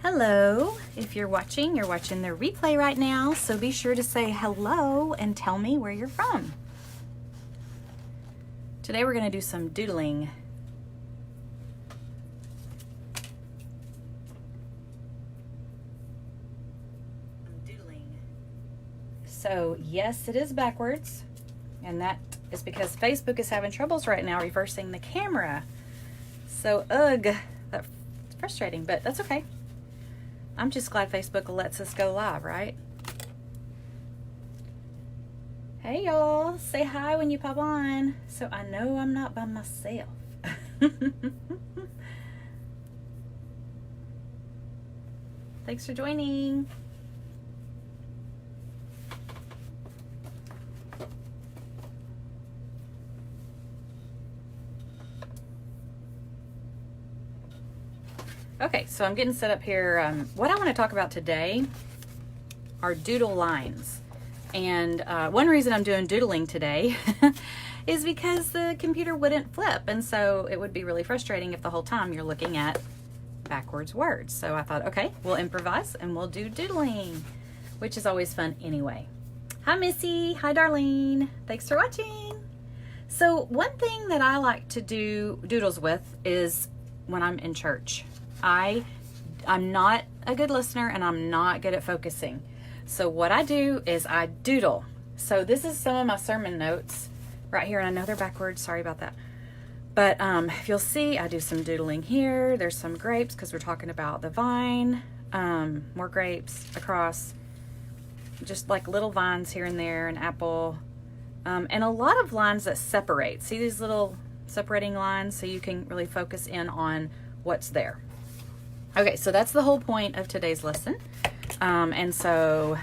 Hello. If you're watching the replay right now, so be sure to say hello and tell me where you're from. Today we're going to do some doodling. So yes, it is backwards, and that is because Facebook is having troubles right now reversing the camera. So ugh, that's frustrating, but that's okay. I'm just glad Facebook lets us go live, right? Hey y'all, say hi when you pop on, so I know I'm not by myself. Thanks for joining. Okay, so I'm getting set up here. What I want to talk about today are doodle lines. And one reason I'm doing doodling today is because the computer wouldn't flip. And so it would be really frustrating if the whole time you're looking at backwards words. So I thought, okay, we'll improvise and we'll do doodling, which is always fun anyway. Hi, Missy. Hi, Darlene. Thanks for watching. So one thing that I like to do doodles with is when I'm in church. I'm not a good listener and I'm not good at focusing. So what I do is I doodle. So this is some of my sermon notes right here. And I know they're backwards. Sorry about that. But if you'll see, I do some doodling here. There's some grapes because we're talking about the vine. More grapes across, just like little vines here and there, an apple. And a lot of lines that separate. See these little separating lines so you can really focus in on what's there. Okay, so that's the whole point of today's lesson. And so,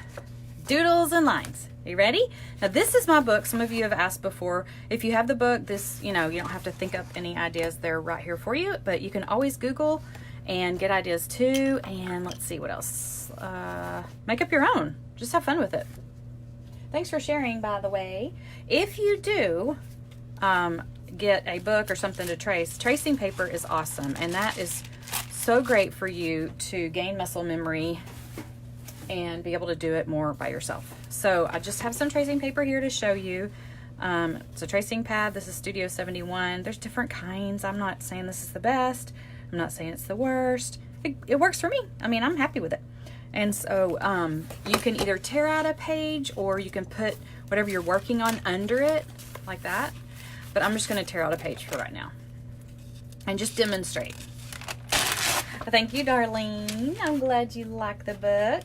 doodles and lines. Are you ready? Now, this is my book. Some of you have asked before. If you have the book, this, you don't have to think up any ideas. They're right here for you. But you can always Google and get ideas too. And let's see what else. Make up your own. Just have fun with it. Thanks for sharing, by the way. If you do get a book or something to trace, tracing paper is awesome. And that is so great for you to gain muscle memory and be able to do it more by yourself. So I just have some tracing paper here to show you. It's a tracing pad. This is Studio 71. There's different kinds. I'm not saying this is the best. I'm not saying it's the worst. It works for me. I mean, I'm happy with it. And so you can either tear out a page or you can put whatever you're working on under it like that. But I'm just going to tear out a page for right now and just demonstrate. Thank you, Darlene. I'm glad you like the book.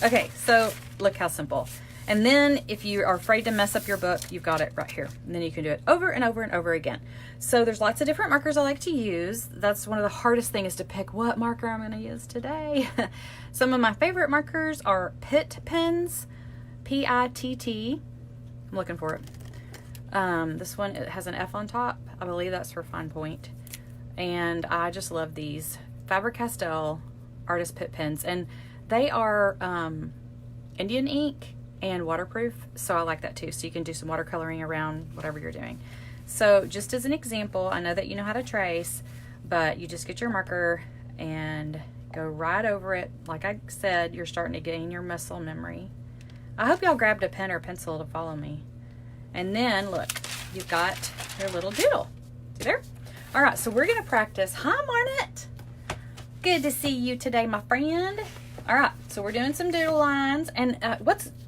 Okay, so look how simple. And then if you are afraid to mess up your book, you've got it right here. And then you can do it over and over and over again. So there's lots of different markers I like to use. That's one of the hardest things, is to pick what marker I'm going to use today. Some of my favorite markers are Pitt pens, P-I-T-T. I'm looking for it. This one, it has an F on top. I believe that's for fine point. And I just love these Faber-Castell Artist Pitt pens. And they are Indian ink and waterproof. So I like that too. So you can do some watercoloring around whatever you're doing. So just as an example, I know that you know how to trace, but you just get your marker and go right over it. Like I said, you're starting to gain your muscle memory. I hope y'all grabbed a pen or pencil to follow me. And then look, you've got your little doodle. See there? All right, so we're going to practice. Hi, Marnette. Good to see you today, my friend. All right, so we're doing some doodle lines. And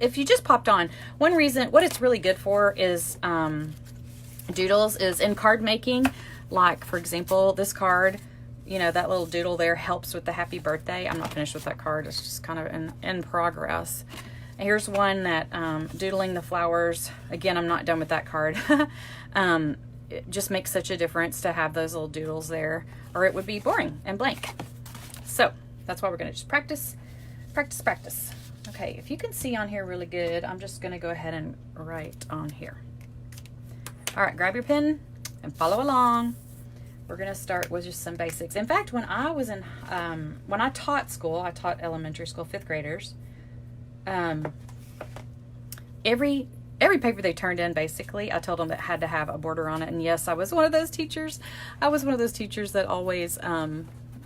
if you just popped on, one reason, what it's really good for is doodles is in card making. Like, for example, this card, that little doodle there helps with the happy birthday. I'm not finished with that card. It's just kind of in progress. Here's one that doodling the flowers. Again, I'm not done with that card. It just makes such a difference to have those little doodles there, or it would be boring and blank. So that's why we're going to just practice. Okay, if you can see on here really good, I'm just going to go ahead and write on here. All right, grab your pen and follow along. We're going to start with just some basics. In fact, when I was when I taught school, I taught elementary school, 5th graders. Every paper they turned in, basically, I told them it had to have a border on it. And yes, I was one of those teachers. I was one of those teachers that always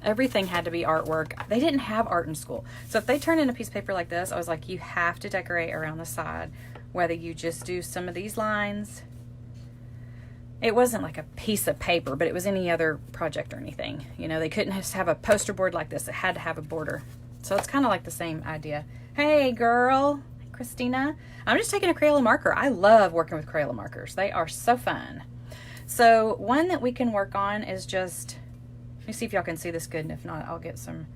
Everything had to be artwork. They didn't have art in school. So if they turned in a piece of paper like this, I was like, you have to decorate around the side. Whether you just do some of these lines. It wasn't like a piece of paper, but it was any other project or anything. You know, they couldn't just have a poster board like this. It had to have a border. So it's kind of like the same idea. Hey, girl. Christina. I'm just taking a Crayola marker. I love working with Crayola markers. They are so fun. So one that we can work on is just, let me see if y'all can see this good, and if not, I'll get some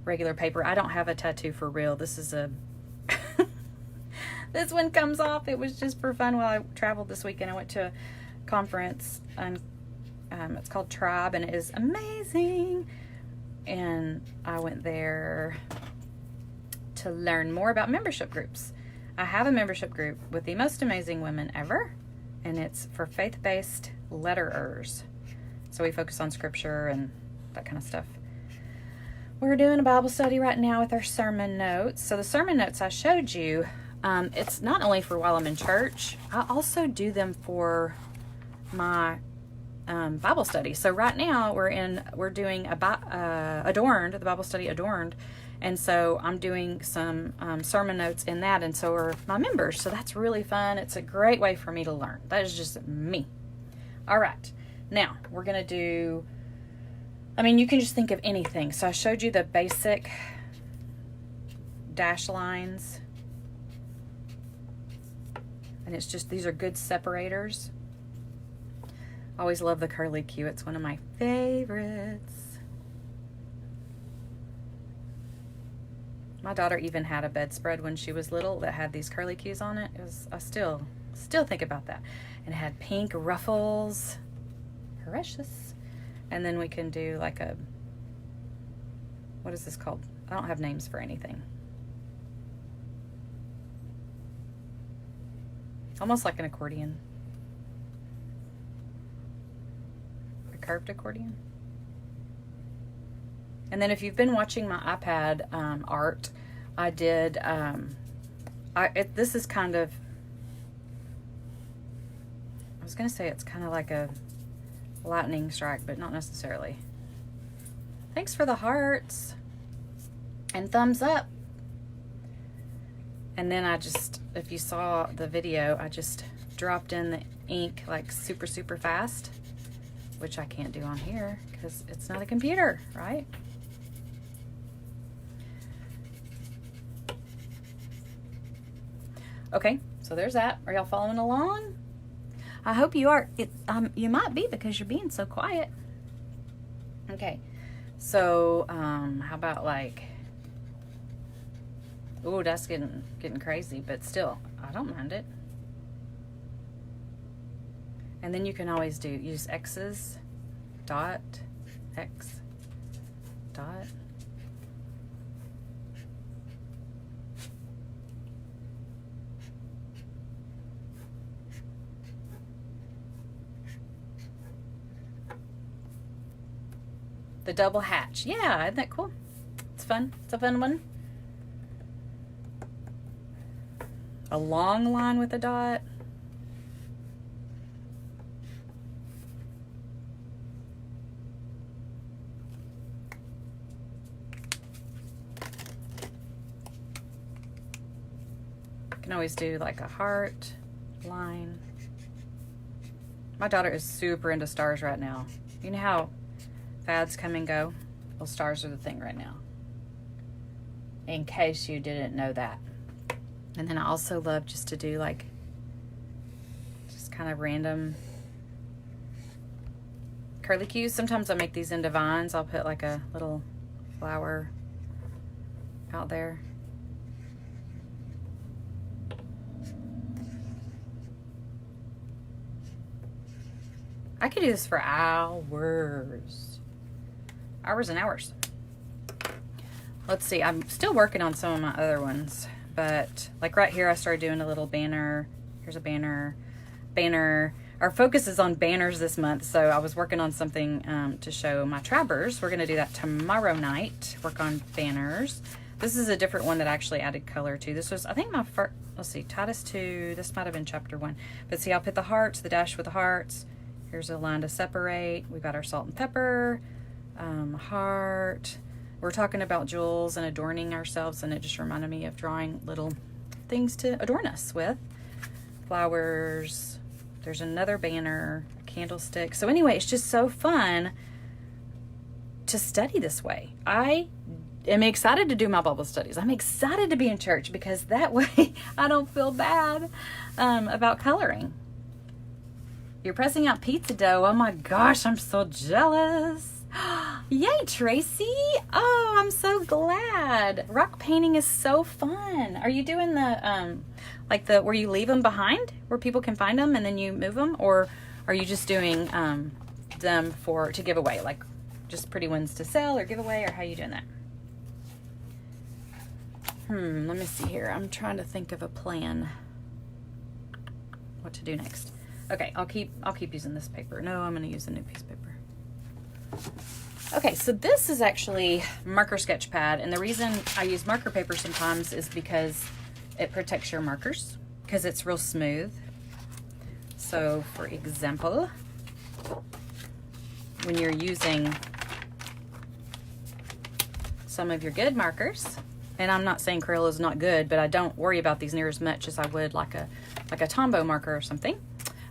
regular paper. I don't have a tattoo for real. This is a, this one comes off. It was just for fun while I traveled this weekend. I went to a conference, and it's called Tribe, and it is amazing. And I went there to learn more about membership groups. I have a membership group with the most amazing women ever, and it's for faith-based letterers. So we focus on scripture and that kind of stuff. We're doing a Bible study right now with our sermon notes. So the sermon notes I showed you, it's not only for while I'm in church, I also do them for my Bible study. So right now we're doing Adorned, the Bible study Adorned. And so I'm doing some sermon notes in that, and so are my members. So that's really fun. It's a great way for me to learn. That is just me. All right. Now, we're going to do, I mean, you can just think of anything. So I showed you the basic dash lines. And it's just, these are good separators. I always love the curly Q. It's one of my favorites. My daughter even had a bedspread when she was little that had these curly cues on it. It was, I still think about that. And it had pink ruffles. Precious. And then we can do like a, what is this called? I don't have names for anything. Almost like an accordion. A curved accordion. And then if you've been watching my iPad art, I did, this is kind of, I was going to say it's kind of like a lightning strike, but not necessarily. Thanks for the hearts and thumbs up. And then I just, if you saw the video, I just dropped in the ink like super, super fast, which I can't do on here because it's not a computer, right? Okay, so there's that. Are y'all following along? I hope you are. You might be because you're being so quiet. Okay, so how about like, ooh, that's getting crazy, but still, I don't mind it. And then you can always use X's, dot, X, dot. The double hatch. Yeah, isn't that cool? It's fun. It's a fun one. A long line with a dot. You can always do like a heart line. My daughter is super into stars right now. You know how fads come and go? Well, stars are the thing right now. In case you didn't know that. And then I also love just to do like, just kind of random curly cues. Sometimes I make these into vines. I'll put like a little flower out there. I could do this for hours. Hours and hours. Let's see, I'm still working on some of my other ones, but like right here I started doing a little banner. Here's a banner. Our focus is on banners this month, so I was working on something to show my trabbers. We're going to do that tomorrow night, work on banners. This is a different one that I actually added color to. This was, I think, my first, let's see, Titus 2, this might have been chapter 1. But see, I'll put the hearts, the dash with the hearts. Here's a line to separate. We've got our salt and pepper. heart. We're talking about jewels and adorning ourselves, and it just reminded me of drawing little things to adorn us with. Flowers. There's another banner, a candlestick. So anyway, it's just so fun to study this way. I am excited to do my Bible studies. I'm excited to be in church because that way I don't feel bad about coloring. You're pressing out pizza dough. Oh my gosh, I'm so jealous. Yay, Tracy. Oh, I'm so glad. Rock painting is so fun. Are you doing the, like the, where you leave them behind where people can find them and then you move them? Or are you just doing them to give away? Like just pretty ones to sell or give away, or how are you doing that? Let me see here. I'm trying to think of a plan. What to do next. Okay, I'll keep using this paper. No, I'm going to use a new piece of paper. Okay, so this is actually marker sketch pad, and the reason I use marker paper sometimes is because it protects your markers because it's real smooth. So, for example, when you're using some of your good markers, and I'm not saying Crayola is not good, but I don't worry about these near as much as I would like a Tombow marker or something.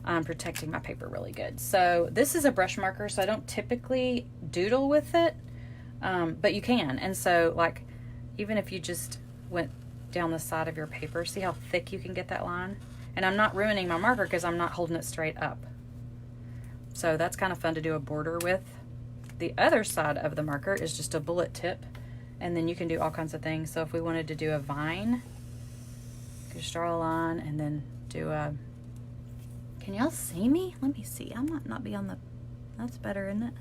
I'm protecting my paper really good. So this is a brush marker, so I don't typically doodle with it, but you can. And so like, even if you just went down the side of your paper, see how thick you can get that line? And I'm not ruining my marker because I'm not holding it straight up. So that's kind of fun to do a border with. The other side of the marker is just a bullet tip, and then you can do all kinds of things. So if we wanted to do a vine, just draw a line and then do a, can y'all see me? Let me see. I might not be on the, that's better, isn't it?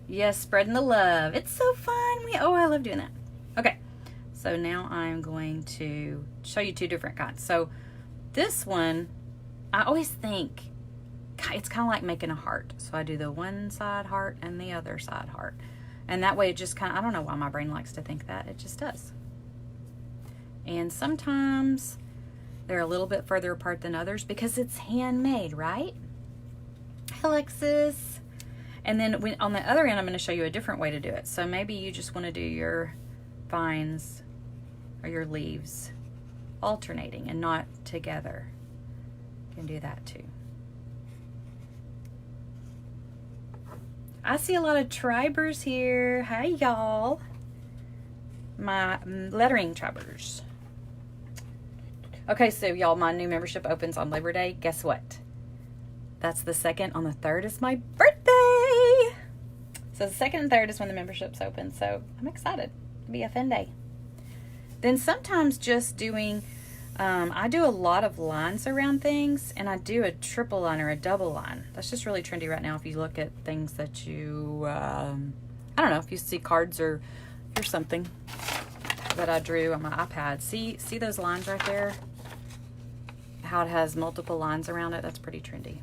Yes, spreading the love. It's so fun. Oh, I love doing that. Okay, so now I'm going to show you two different kinds. So this one, I always think it's kind of like making a heart. So I do the one side heart and the other side heart. And that way it just kind of, I don't know why my brain likes to think that. It just does. And sometimes they're a little bit further apart than others because it's handmade, right? Hi, Alexis. And then on the other end, I'm going to show you a different way to do it. So maybe you just want to do your vines or your leaves alternating and not together. You can do that too. I see a lot of tribers here. Hi, y'all. My lettering tribers. Okay, so y'all, my new membership opens on Labor Day. Guess what? That's the 2nd. On the 3rd is my birthday. So the 2nd and 3rd is when the membership's open. So I'm excited. It'll be a fun day. Then sometimes just doing, I do a lot of lines around things, and I do a triple line or a double line. That's just really trendy right now if you look at things that you, I don't know, if you see cards or something that I drew on my iPad. See those lines right there? How it has multiple lines around it? That's pretty trendy.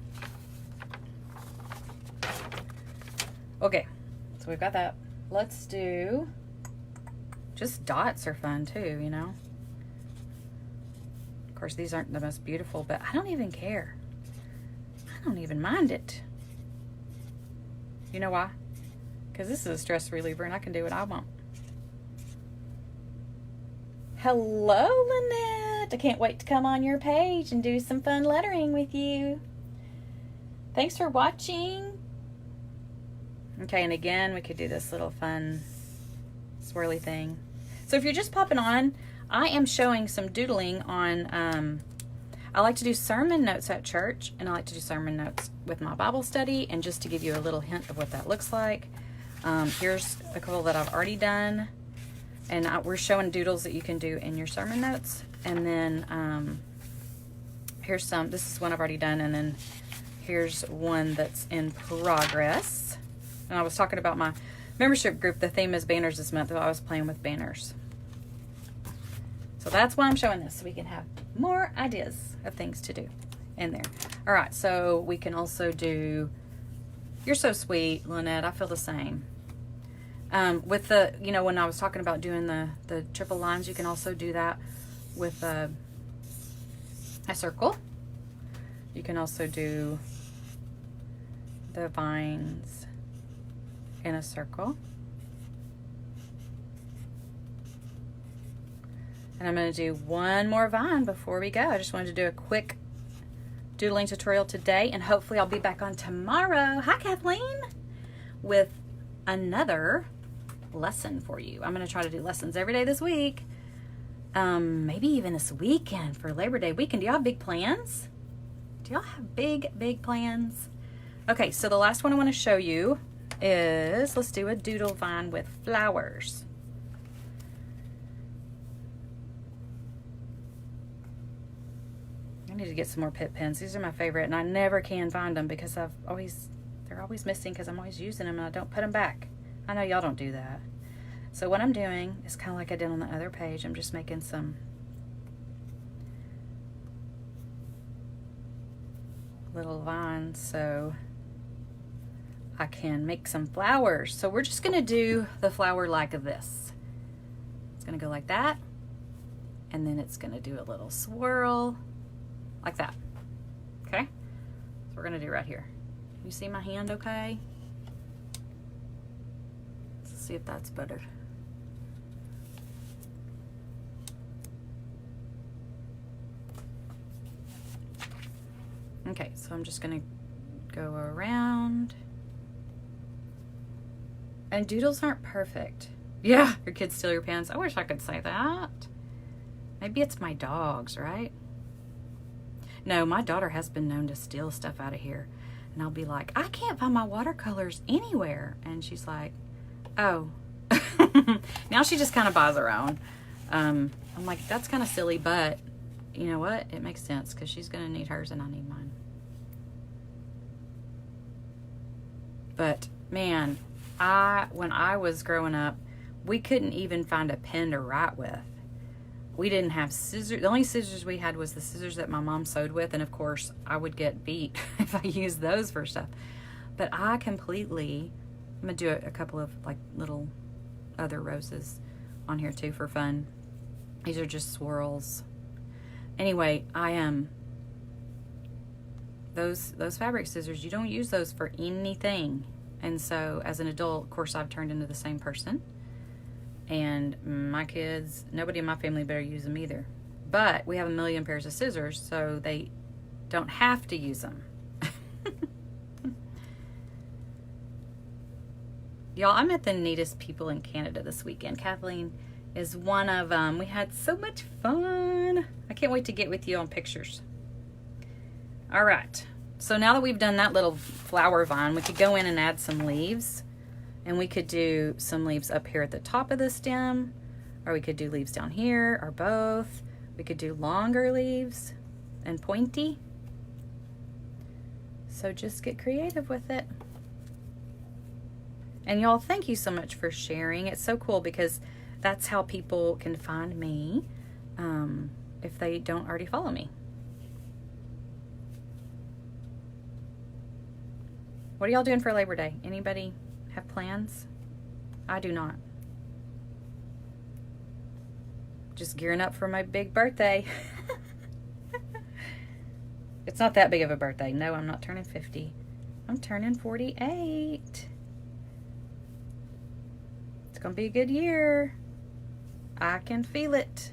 Okay, so we've got that. Let's do, just dots are fun too, you know? Of course, these aren't the most beautiful, but I don't even care. I don't even mind it. You know why? Because this is a stress reliever and I can do what I want. Hello, Lynette. I can't wait to come on your page and do some fun lettering with you. Thanks for watching. Okay, and again, we could do this little fun swirly thing. So if you're just popping on, I am showing some doodling on, I like to do sermon notes at church, and I like to do sermon notes with my Bible study, and just to give you a little hint of what that looks like. Here's a couple that I've already done. And we're showing doodles that you can do in your sermon notes. And then here's some. This is one I've already done. And then here's one that's in progress. And I was talking about my membership group. The theme is banners this month. So I was playing with banners. So that's why I'm showing this. So we can have more ideas of things to do in there. All right. So we can also do, you're so sweet, Lynette. I feel the same. With the, you know, when I was talking about doing the triple lines, you can also do that with a circle. You can also do the vines in a circle. And I'm going to do one more vine before we go. I just wanted to do a quick doodling tutorial today, and hopefully I'll be back on tomorrow. Hi, Kathleen, with another lesson for you. I'm going to try to do lessons every day this week. Maybe even this weekend for Labor Day weekend. Do y'all have big plans? Do y'all have big plans? Okay, so the last one I want to show you is, let's do a doodle vine with flowers. I need to get some more Pitt pens. These are my favorite, and I never can find them because they're always missing because I'm always using them and I don't put them back. I know y'all don't do that. So what I'm doing is kind of like I did on the other page. I'm just making some little vines so I can make some flowers. So we're just gonna do the flower like this. It's gonna go like that, and then it's gonna do a little swirl like that. Okay, so we're gonna do right here. You see my hand okay? Let's see if that's better. Okay, so I'm just gonna go around. And doodles aren't perfect. Yeah, your kids steal your pens. I wish I could say that. Maybe it's my dogs, right? No, my daughter has been known to steal stuff out of here. And I'll be like, I can't find my watercolors anywhere. And she's like, oh. Now she just kind of buys her own. I'm like, that's kind of silly, but you know what? It makes sense because she's going to need hers and I need mine. But man, when I was growing up, we couldn't even find a pen to write with. We didn't have scissors. The only scissors we had was the scissors that my mom sewed with, and of course I would get beat if I used those for stuff. But I'm gonna do a couple of like little other roses on here too for fun. These are just swirls. Anyway, those fabric scissors, you don't use those for anything. And so as an adult, of course, I've turned into the same person. And my kids, nobody in my family better use them either. But we have a million pairs of scissors, so they don't have to use them. Y'all, I met the neatest people in Canada this weekend. Kathleen is one of them. We had so much fun. I can't wait to get with you on pictures. All right. So now that we've done that little flower vine, we could go in and add some leaves. And we could do some leaves up here at the top of the stem, or we could do leaves down here, or both. We could do longer leaves and pointy. So just get creative with it. And y'all, thank you so much for sharing. It's so cool because that's how people can find me if they don't already follow me. What are y'all doing for Labor Day? Anybody have plans? I do not. Just gearing up for my big birthday. It's not that big of a birthday. No, I'm not turning 50. I'm turning 48. It's gonna be a good year. I can feel it.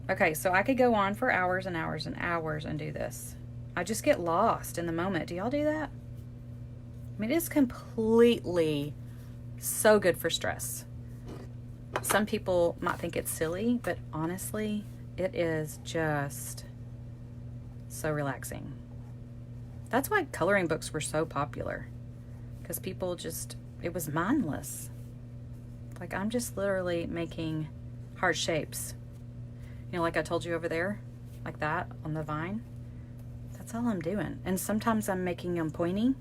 Okay, so I could go on for hours and hours and hours and do this. I just get lost in the moment. Do y'all do that? I mean, it is completely so good for stress. Some people might think it's silly, but honestly, it is just so relaxing. That's why coloring books were so popular, because people just, it was mindless. Like, I'm just literally making hard shapes. You know, like I told you over there, like that on the vine. That's all I'm doing. And sometimes I'm making them pointy.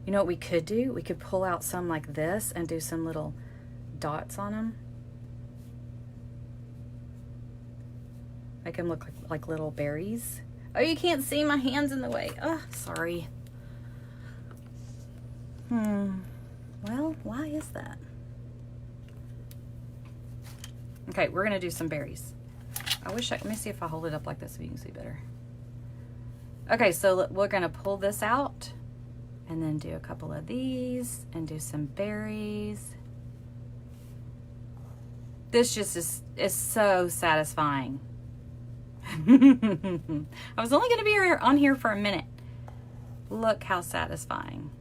You know what we could do? We could pull out some like this and do some little dots on them. Make them look like little berries. Oh, you can't see, my hand's in the way. Oh, sorry. Well, why is that? Okay, we're gonna do some berries. let me see if I hold it up like this so you can see better. Okay, so we're gonna pull this out and then do a couple of these and do some berries. This just is so satisfying. I was only gonna be on here for a minute. Look how satisfying.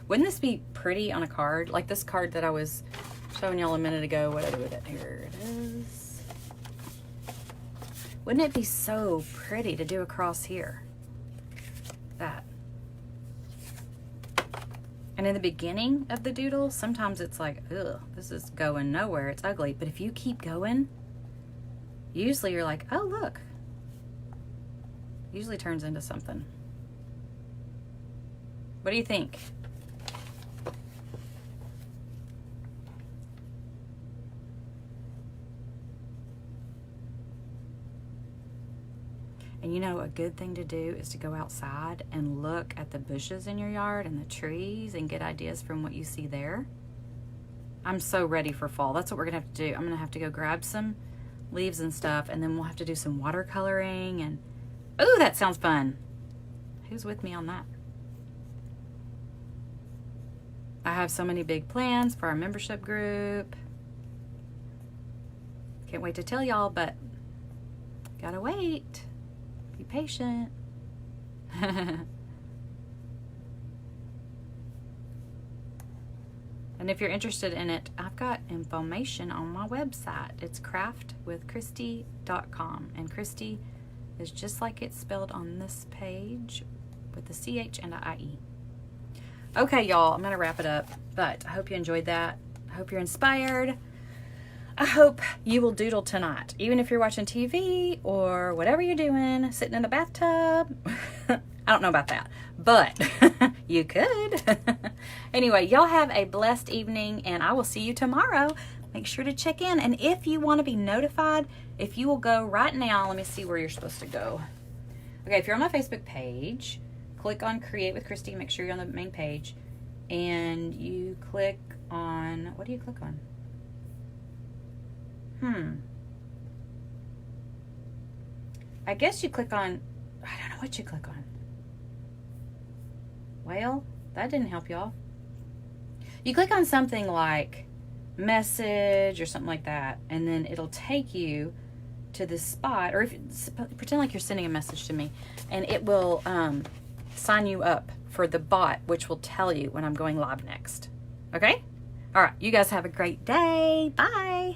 Wouldn't this be pretty on a card? Like this card that I was showing y'all a minute ago. What did I do with it? Here it is. Wouldn't it be so pretty to do across here? That. And in the beginning of the doodle, sometimes it's like, ugh, this is going nowhere. It's ugly. But if you keep going, usually you're like, oh, look. Usually turns into something. What do you think? And you know, a good thing to do is to go outside and look at the bushes in your yard and the trees and get ideas from what you see there. I'm so ready for fall. That's what we're gonna have to do. I'm gonna have to go grab some leaves and stuff, and then we'll have to do some watercoloring. And ooh, that sounds fun. Who's with me on that? I have so many big plans for our membership group. Can't wait to tell y'all, but gotta wait. Be patient. And if you're interested in it, I've got information on my website. It's craftwithchristy.com. And Christy is just like it's spelled on this page with the CH and a IE. Okay, y'all, I'm going to wrap it up. But I hope you enjoyed that. I hope you're inspired. I hope you will doodle tonight, even if you're watching TV or whatever you're doing, sitting in a bathtub. I don't know about that, but you could. Anyway, y'all have a blessed evening, and I will see you tomorrow. Make sure to check in, and if you want to be notified, if you will go right now, let me see where you're supposed to go. Okay, if you're on my Facebook page, click on Create with Christy. Make sure you're on the main page, and you click on, what do you click on? I guess you click on, I don't know what you click on. Well, that didn't help y'all. You click on something like message or something like that, and then it'll take you to this spot, or if pretend like you're sending a message to me, and it will sign you up for the bot, which will tell you when I'm going live next. Okay? All right. You guys have a great day. Bye.